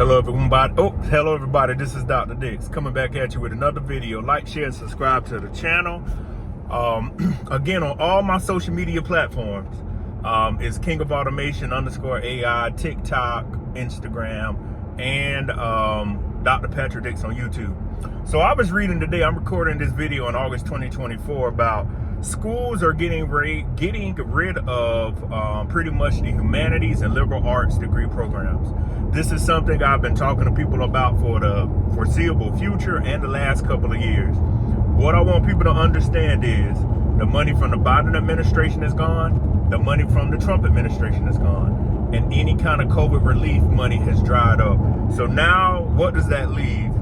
Hello everybody, this is Dr. Dix coming back at you with another video. Like, share, and subscribe to the channel. Again, on all my social media platforms, is King of Automation _AI, TikTok, Instagram, and Dr. Patrick Dix on YouTube. So I was reading today, I'm recording this video in August 2024, about schools are getting rid of pretty much the humanities and liberal arts degree programs. This is something I've been talking to people about for the foreseeable future and the last couple of years. What I want people to understand is the money from the Biden administration is gone, the money from the Trump administration is gone, and any kind of COVID relief money has dried up. So now what does that leave?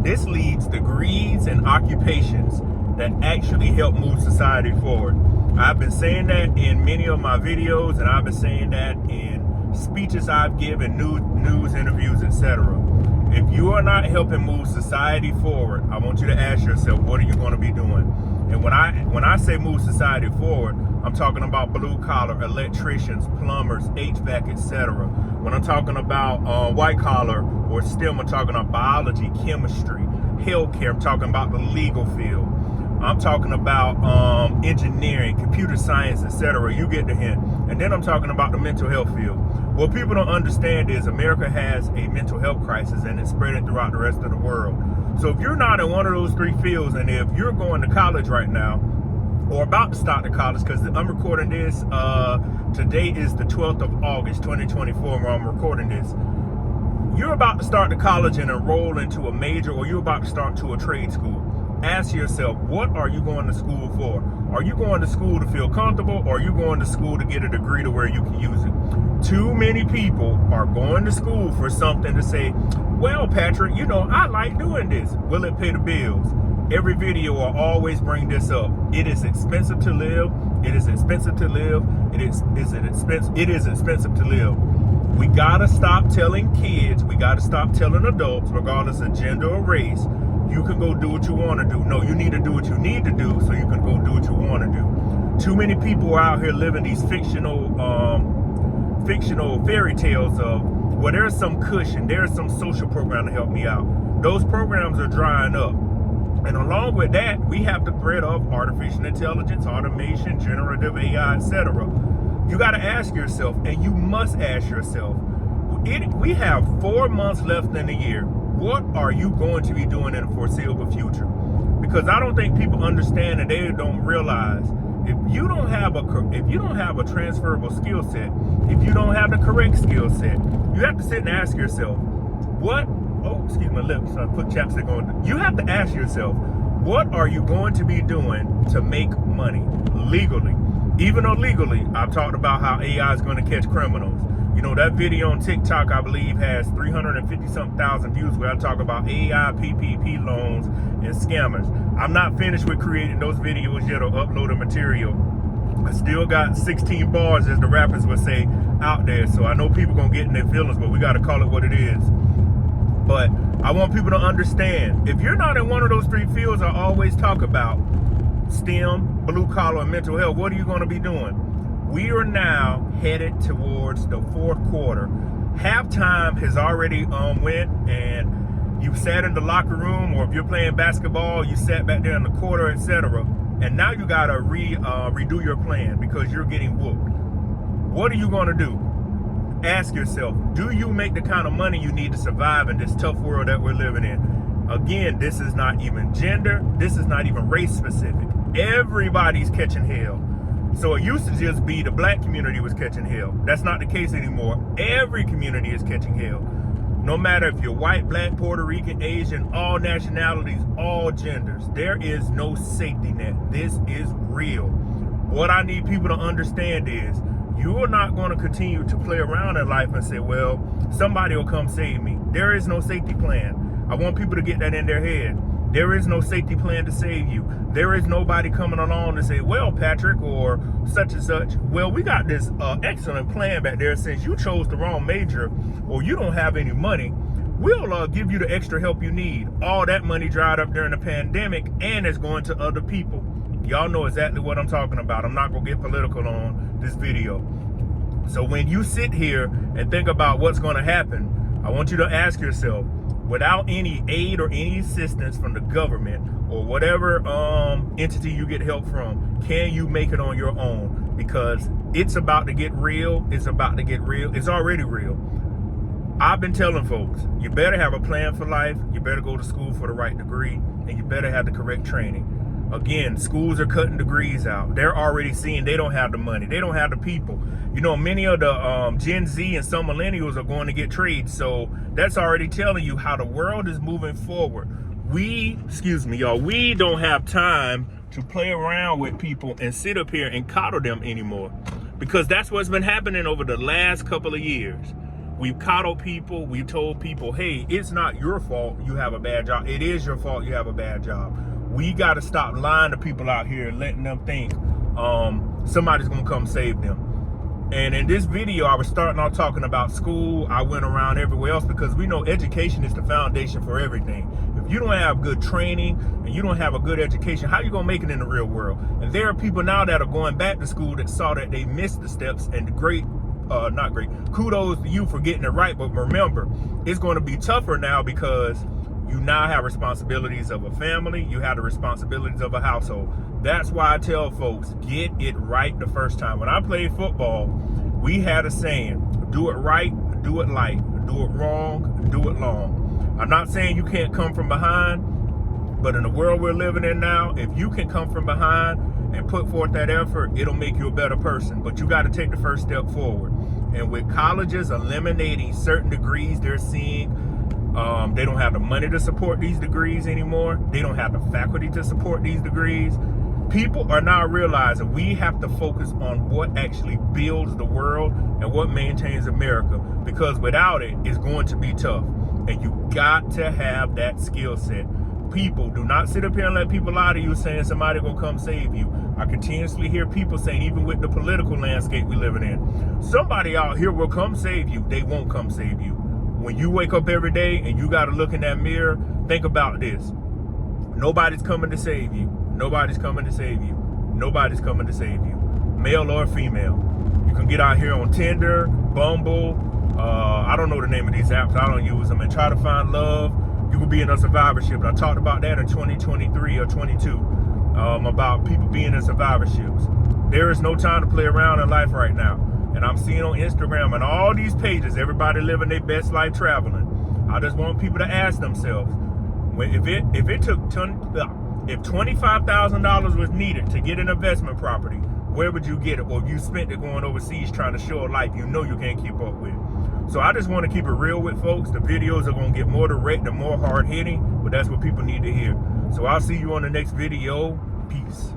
This leads degrees and occupations that actually help move society forward. I've been saying that in many of my videos, and I've been saying that in speeches I've given, news interviews, etc. If you are not helping move society forward, I want you to ask yourself, what are you going to be doing? And when I say move society forward, I'm talking about blue collar, electricians, plumbers, HVAC, etc. When I'm talking about white collar or STEM, I'm talking about biology, chemistry, healthcare. I'm talking about the legal field. I'm talking about engineering, computer science, etc. You get the hint. And then I'm talking about the mental health field. What people don't understand is America has a mental health crisis, and it's spreading throughout the rest of the world. So if you're not in one of those three fields, and if you're going to college right now, or about to start the college, because I'm recording this, today is the 12th of August, 2024, where I'm recording this. You're about to start the college and enroll into a major, or you're about to start to a trade school. Ask yourself, what are you going to school for? Are you going to school to feel comfortable, or are you going to school to get a degree to where you can use it? Too many people are going to school for something to say, well, Patrick, I like doing this. Will it pay the bills? Every video will always bring this up. It is expensive to live. It is expensive to live. It is expensive to live. We gotta stop telling kids, we gotta stop telling adults, regardless of gender or race, you can go do what you want to do. No, you need to do what you need to do so you can go do what you want to do. Too many people are out here living these fictional fairy tales of, well, there's some cushion, there's some social program to help me out. Those programs are drying up. And along with that, we have the threat of artificial intelligence, automation, generative AI, etc. You got to ask yourself, and you must ask yourself, we have 4 months left in the year. What are you going to be doing in the foreseeable future? Because I don't think people understand, and they don't realize, if you don't have a transferable skill set, if you don't have the correct skill set, you have to sit and ask yourself, excuse my lips, I put chapstick on. You have to ask yourself, what are you going to be doing to make money legally? Even illegally, I've talked about how AI is going to catch criminals. That video on TikTok, I believe, has 350-something thousand views where I talk about AI, PPP loans, and scammers. I'm not finished with creating those videos yet or uploading material. I still got 16 bars, as the rappers would say, out there. So I know people going to get in their feelings, but we got to call it what it is. But I want people to understand, if you're not in one of those three fields I always talk about, STEM, blue collar, and mental health, what are you going to be doing? We are now headed towards the fourth quarter. Halftime has already went, and you sat in the locker room, or if you're playing basketball, you sat back there in the quarter, etc. And now you got to redo your plan because you're getting whooped. What are you going to do? Ask yourself, do you make the kind of money you need to survive in this tough world that we're living in? Again, this is not even gender. This is not even race specific. Everybody's catching hell. So it used to just be the black community was catching hell. That's not the case anymore. Every community is catching hell. No matter if you're white, black, Puerto Rican, Asian, all nationalities, all genders. There is no safety net. This is real. What I need people to understand is, you are not going to continue to play around in life and say, well, somebody will come save me. There is no safety plan. I want people to get that in their head. There is no safety plan to save you. There is nobody coming along to say, well, Patrick, or such and such, well, we got this excellent plan back there. Since you chose the wrong major, or you don't have any money, we'll give you the extra help you need. All that money dried up during the pandemic, and it's going to other people. Y'all know exactly what I'm talking about. I'm not going to get political on this video. So when you sit here and think about what's going to happen, I want you to ask yourself, without any aid or any assistance from the government or whatever entity you get help from, can you make it on your own? Because it's about to get real. It's about to get real. It's already real. I've been telling folks, you better have a plan for life. You better go to school for the right degree, and you better have the correct training. Again, schools are cutting degrees out. They're already seeing they don't have the money. They don't have the people. You know, many of the Gen Z and some millennials are going to get trades. So that's already telling you how the world is moving forward. We don't have time to play around with people and sit up here and coddle them anymore. Because that's what's been happening over the last couple of years. We've coddled people. We've told people, hey, it's not your fault you have a bad job. It is your fault you have a bad job. We got to stop lying to people out here and letting them think somebody's going to come save them. And in this video, I was starting off talking about school. I went around everywhere else because we know education is the foundation for everything. If you don't have good training and you don't have a good education, how are you going to make it in the real world? And there are people now that are going back to school that saw that they missed the steps, and kudos to you for getting it right. But remember, it's going to be tougher now because you now have responsibilities of a family. You have the responsibilities of a household. That's why I tell folks, get it right the first time. When I played football, we had a saying, do it right, do it light, do it wrong, do it long. I'm not saying you can't come from behind, but in the world we're living in now, if you can come from behind and put forth that effort, it'll make you a better person. But you got to take the first step forward. And with colleges eliminating certain degrees they're seeing, they don't have the money to support these degrees anymore. They don't have the faculty to support these degrees. People are now realizing we have to focus on what actually builds the world and what maintains America, because without it, it's going to be tough. And you got to have that skill set. People, do not sit up here and let people lie to you saying somebody will come save you. I continuously hear people saying, even with the political landscape we're living in, somebody out here will come save you. They won't come save you. When you wake up every day and you got to look in that mirror, think about this. Nobody's coming to save you. Nobody's coming to save you. Nobody's coming to save you. Male or female. You can get out here on Tinder, Bumble. I don't know the name of these apps. I don't use them. And try to find love. You could be in a survivorship. I talked about that in 2023 or 22 about people being in survivorships. There is no time to play around in life right now. And I'm seeing on Instagram and all these pages, everybody living their best life traveling. I just want people to ask themselves, if $25,000 was needed to get an investment property, where would you get it? Or if you spent it going overseas trying to show a life you know you can't keep up with. So I just want to keep it real with folks. The videos are going to get more direct and more hard hitting, but that's what people need to hear. So I'll see you on the next video. Peace.